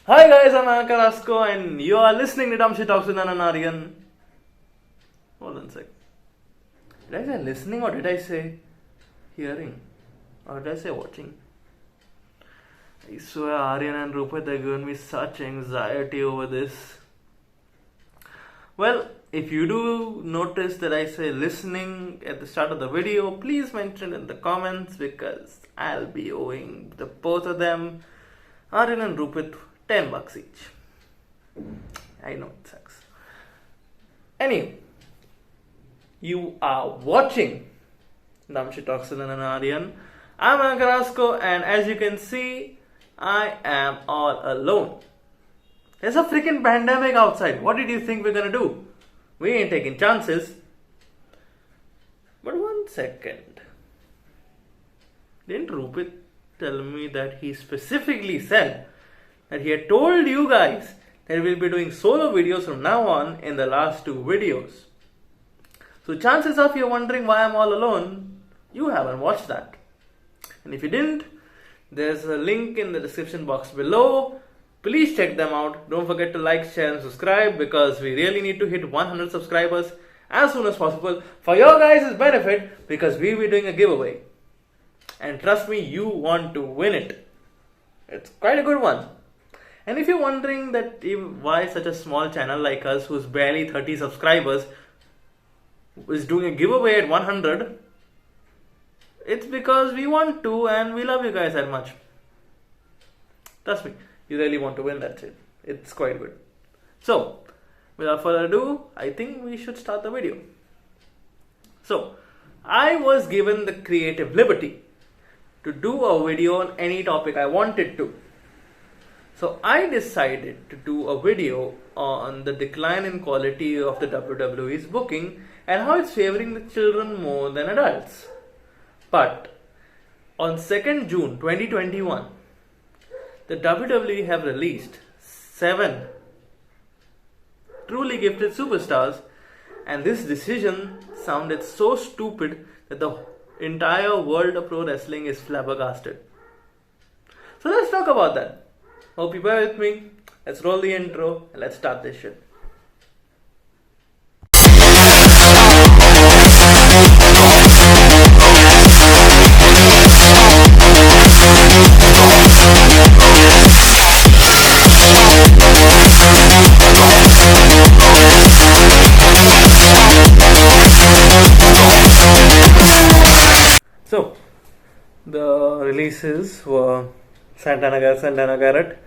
Hi guys, I'm Anka Rasko and you are listening to Dumb Shit Talks with Ananarian. Hold on a sec. Did I say listening or did I say hearing? Or did I say watching? I swear Aryan and Rupert have given me such anxiety over this. Well, if you do notice that I say listening at the start of the video, please mention it in the comments because I'll be owing the both of them, Aryan and Rupert, $10 each. I know it sucks. Anyway, you are watching Dumb Shit Talks with Ananarian. I'm Anka Rasko and as you can see, I am all alone. There's a freaking pandemic outside. What did you think we're gonna do? We ain't taking chances. But one second. Didn't Rupert tell me that he specifically said that he had told you guys that we'll be doing solo videos from now on in the last two videos? So chances of you wondering why I'm all alone, you haven't watched that. And if you didn't, there's a link in the description box below. Please check them out. Don't forget to like, share and subscribe because we really need to hit 100 subscribers as soon as possible for your guys' benefit because we'll be doing a giveaway. And trust me, you want to win it. It's quite a good one. And if you're wondering that why such a small channel like us who's barely 30 subscribers is doing a giveaway at 100, it's because we want to and we love you guys that much. Trust me, you really want to win that shit. It's quite good. So, without further ado, I think we should start the video. So, I was given the creative liberty to do a video on any topic I wanted to. So, I decided to do a video on the decline in quality of the WWE's booking and how it's favoring the children more than adults. But on 2nd June 2021, the WWE have released 7 truly gifted superstars, and this decision sounded so stupid that the entire world of pro wrestling is flabbergasted. So let's talk about that. Hope you bear with me. Let's roll the intro and let's start this shit. So, the releases were Santana Garrett,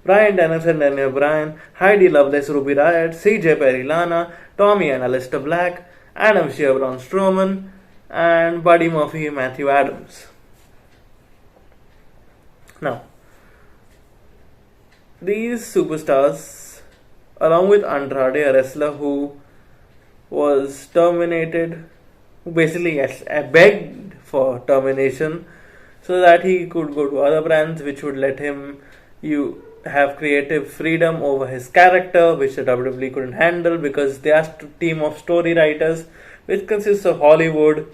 Bryan Danielson, Daniel Bryan, Heidi Lovelace, Ruby Riott, CJ Perry, Lana, Tommy and Aleister Black, Adam Shear, Braun Strowman, and Buddy Murphy, Matthew Adams. Now, these superstars, along with Andrade, a wrestler who was terminated, who basically begged for termination so that he could go to other brands which would let him have creative freedom over his character, which the WWE couldn't handle because they asked a team of story writers which consists of Hollywood,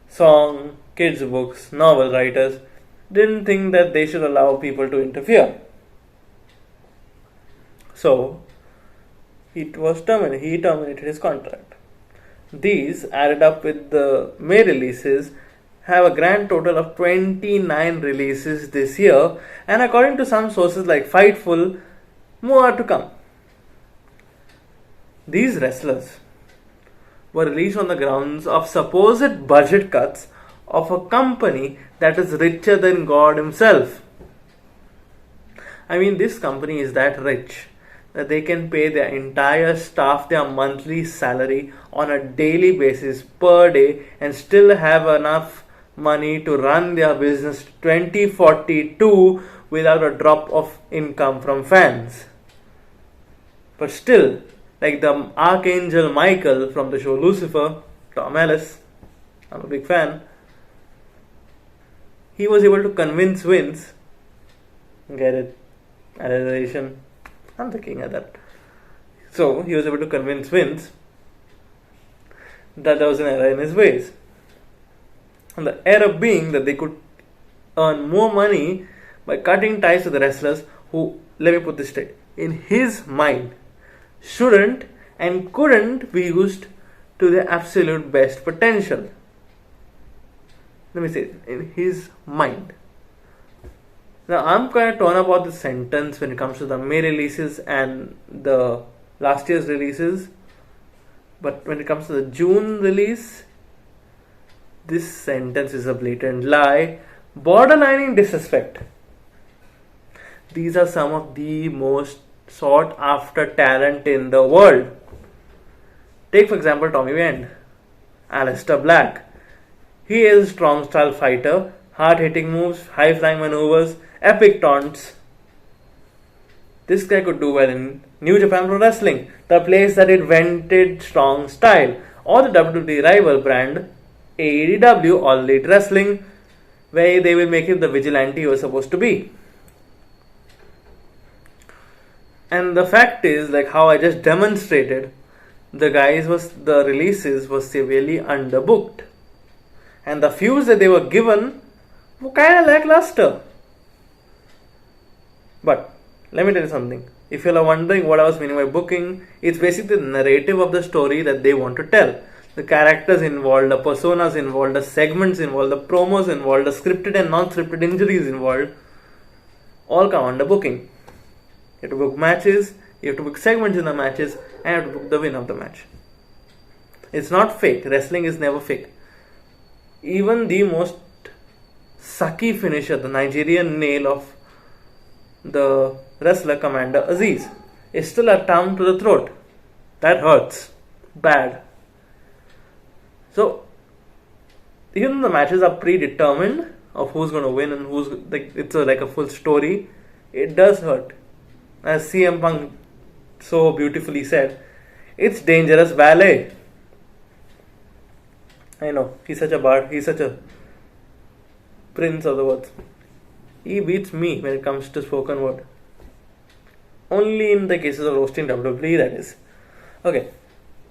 song, kids books, novel writers, didn't think that they should allow people to interfere. So he terminated his contract. These added up with the May releases have a grand total of 29 releases this year, and according to some sources like Fightful, more are to come. These wrestlers were released on the grounds of supposed budget cuts of a company that is richer than God himself. I mean, this company is that rich that they can pay their entire staff their monthly salary on a daily basis per day and still have enough money to run their business 2042 without a drop of income from fans. But still, like the Archangel Michael from the show Lucifer, Tom Ellis, I'm a big fan, he was able to convince Vince, get it, alliteration, I'm looking at that. So he was able to convince Vince that there was an error in his ways. And the error being that they could earn more money by cutting ties with the wrestlers who let me put this straight. In his mind, shouldn't and couldn't be used to their absolute best potential. Let me say it. In his mind. Now I'm kind of torn about this sentence when it comes to the May releases and the last year's releases. But when it comes to the June release, this sentence is a blatant lie, borderlining disrespect. These are some of the most sought after talent in the world. Take for example Tommy End, Aleister Black. He is a strong style fighter, hard hitting moves, high flying maneuvers, epic taunts. This guy could do well in New Japan Pro Wrestling, the place that invented strong style, or the WWE rival brand AEW, All Elite Wrestling, where they will make him the vigilante he was supposed to be. And the fact is, like how I just demonstrated, the releases was severely underbooked, and the feuds that they were given were kind of lackluster. But let me tell you something. If you are wondering what I was meaning by booking, it's basically the narrative of the story that they want to tell. The characters involved, the personas involved, the segments involved, the promos involved, the scripted and non-scripted injuries involved, all come under booking. You have to book matches, you have to book segments in the matches, and you have to book the win of the match. It's not fake. Wrestling is never fake. Even the most sucky finisher, the Nigerian nail of the wrestler Commander Aziz, is still a tongue to the throat. That hurts. Bad. So, even though the matches are predetermined of who's going to win and who's like it's like a full story, it does hurt. As CM Punk so beautifully said, it's dangerous ballet. I know, he's such a bard, he's such a prince of the words. He beats me when it comes to spoken word. Only in the cases of roasting WWE, that is. Okay.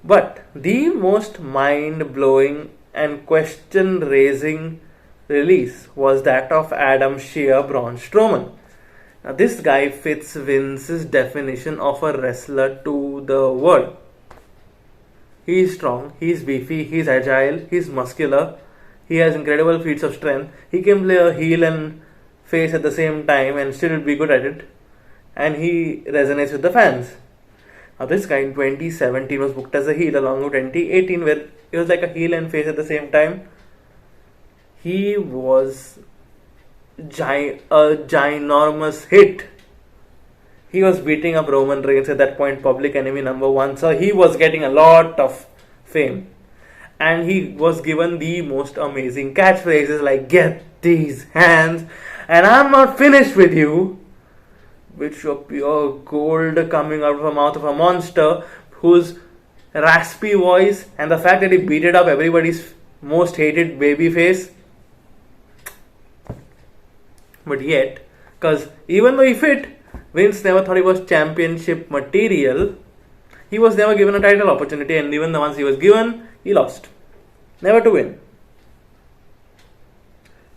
But the most mind-blowing and question-raising release was that of Adam Shear Braun Strowman. Now this guy fits Vince's definition of a wrestler to the world. He's strong, he's beefy, he's agile, he's muscular, he has incredible feats of strength, he can play a heel and face at the same time and still be good at it, and he resonates with the fans. Now this guy in 2017 was booked as a heel along with 2018 where he was like a heel and face at the same time. He was a ginormous hit. He was beating up Roman Reigns at that point, public enemy number 1. So he was getting a lot of fame. And he was given the most amazing catchphrases like, "Get these hands," and "I'm not finished with you," which were pure gold coming out of the mouth of a monster whose raspy voice and the fact that he beat it up everybody's most hated babyface. But yet, because even though he fit, Vince never thought he was championship material. He was never given a title opportunity, and even the ones he was given, he lost. Never to win.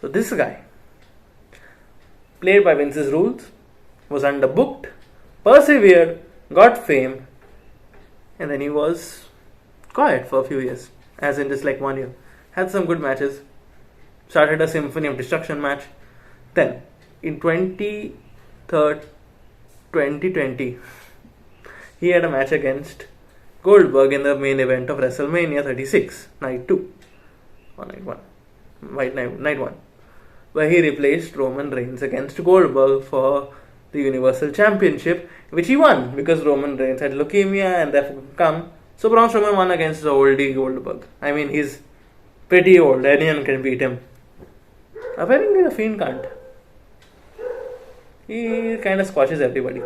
So this guy, played by Vince's rules, was underbooked, persevered, got fame, and then he was quiet for a few years, as in just like 1 year. Had some good matches, started a Symphony of Destruction match. Then, in 2020, he had a match against Goldberg in the main event of WrestleMania 36, Night 2, or Night 1, Night 1, where he replaced Roman Reigns against Goldberg for the Universal Championship, which he won because Roman Reigns had leukemia and therefore couldn't come. So Braun Strowman won against the oldie Goldberg. I mean, he's pretty old. Anyone can beat him. Apparently, the Fiend can't. He kind of squashes everybody.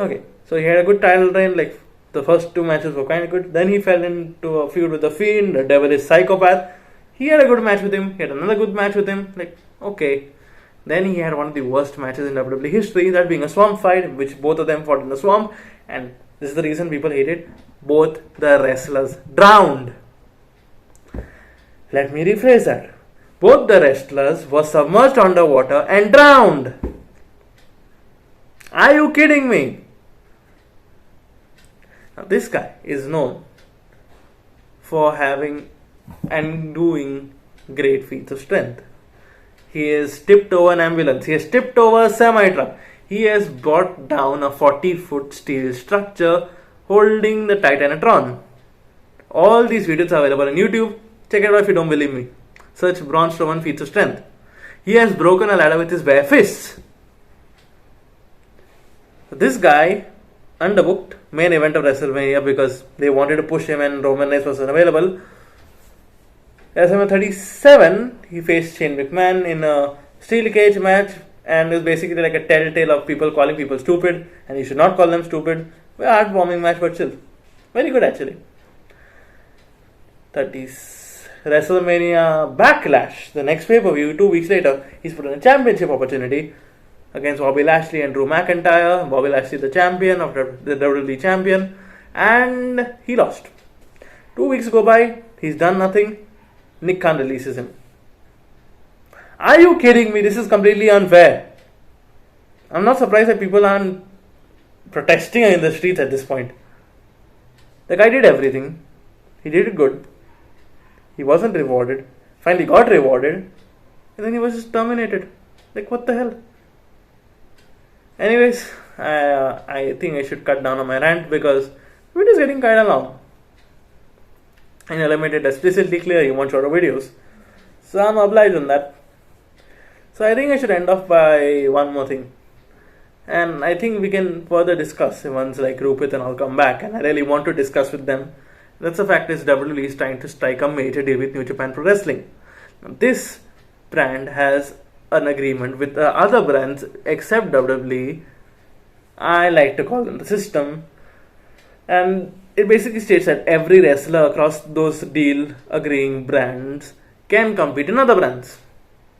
Okay, so he had a good title reign. Like the first 2 matches were kind of good. Then he fell into a feud with the Fiend, the devilish psychopath. He had a good match with him. He had another good match with him. Like, okay. Then he had one of the worst matches in WWE history, that being a swamp fight, in which both of them fought in the swamp. And this is the reason people hated. Both the wrestlers drowned. Let me rephrase that. Both the wrestlers were submerged underwater and drowned. Are you kidding me? Now, this guy is known for having and doing great feats of strength. He has tipped over an ambulance. He has tipped over a semi-truck. He has brought down a 40-foot steel structure holding the Titanatron. All these videos are available on YouTube. Check it out if you don't believe me. Search Braun Strowman feats of strength. He has broken a ladder with his bare fists. This guy underbooked main event of WrestleMania because they wanted to push him and Roman Reigns was unavailable. WrestleMania 37, he faced Shane McMahon in a steel cage match, and it was basically like a telltale of people calling people stupid, and you should not call them stupid. Very heartwarming match, but still very good actually. 30s WrestleMania Backlash, the next pay-per-view, 2 weeks later, he's put in a championship opportunity against Bobby Lashley and Drew McIntyre. Bobby Lashley the champion, after the WWE champion, and he lost. 2 weeks go by, he's done nothing. Nick Khan releases him. Are you kidding me? This is completely unfair. I'm not surprised that people aren't protesting in the streets at this point. The guy did everything. He did it good. He wasn't rewarded. Finally got rewarded. And then he was just terminated. Like, what the hell? Anyways, I think I should cut down on my rant because it is getting kind of long. And I made it explicitly clear you want shorter videos. So I'm obliged on that. So I think I should end off by one more thing. And I think we can further discuss once like Rupit and I'll come back. And I really want to discuss with them. That's the fact is WWE is trying to strike a major deal with New Japan Pro Wrestling. Now, this brand has an agreement with the other brands except WWE. I like to call them the system. And it basically states that every wrestler across those deal agreeing brands can compete in other brands.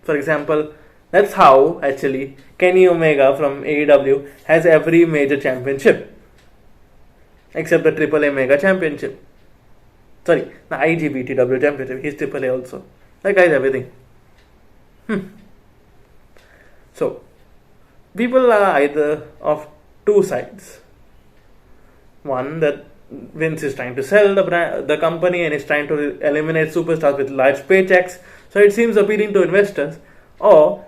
For example, that's how actually Kenny Omega from AEW has every major championship except the AAA Mega Championship. Sorry, the IGBTW Championship. He's AAA also. That guy's everything. So, people are either of two sides. One, that Vince is trying to sell the company and is trying to eliminate superstars with large paychecks, so it seems appealing to investors. Or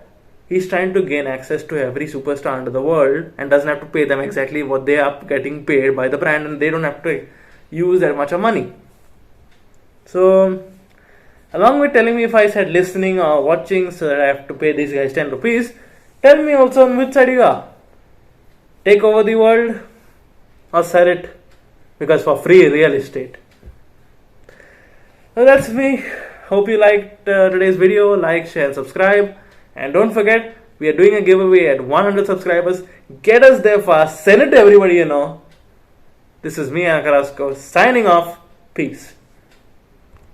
he's trying to gain access to every superstar under the world and doesn't have to pay them exactly what they are getting paid by the brand, and they don't have to use that much of money. So, along with telling me if I said listening or watching so that I have to pay these guys 10 rupees, tell me also on which side you are. Take over the world or sell it because for free real estate. So that's me. Hope you liked today's video. Like, share, subscribe. And don't forget, we are doing a giveaway at 100 subscribers. Get us there fast. Send it to everybody you know. This is me, Anna Carrasco, signing off. Peace.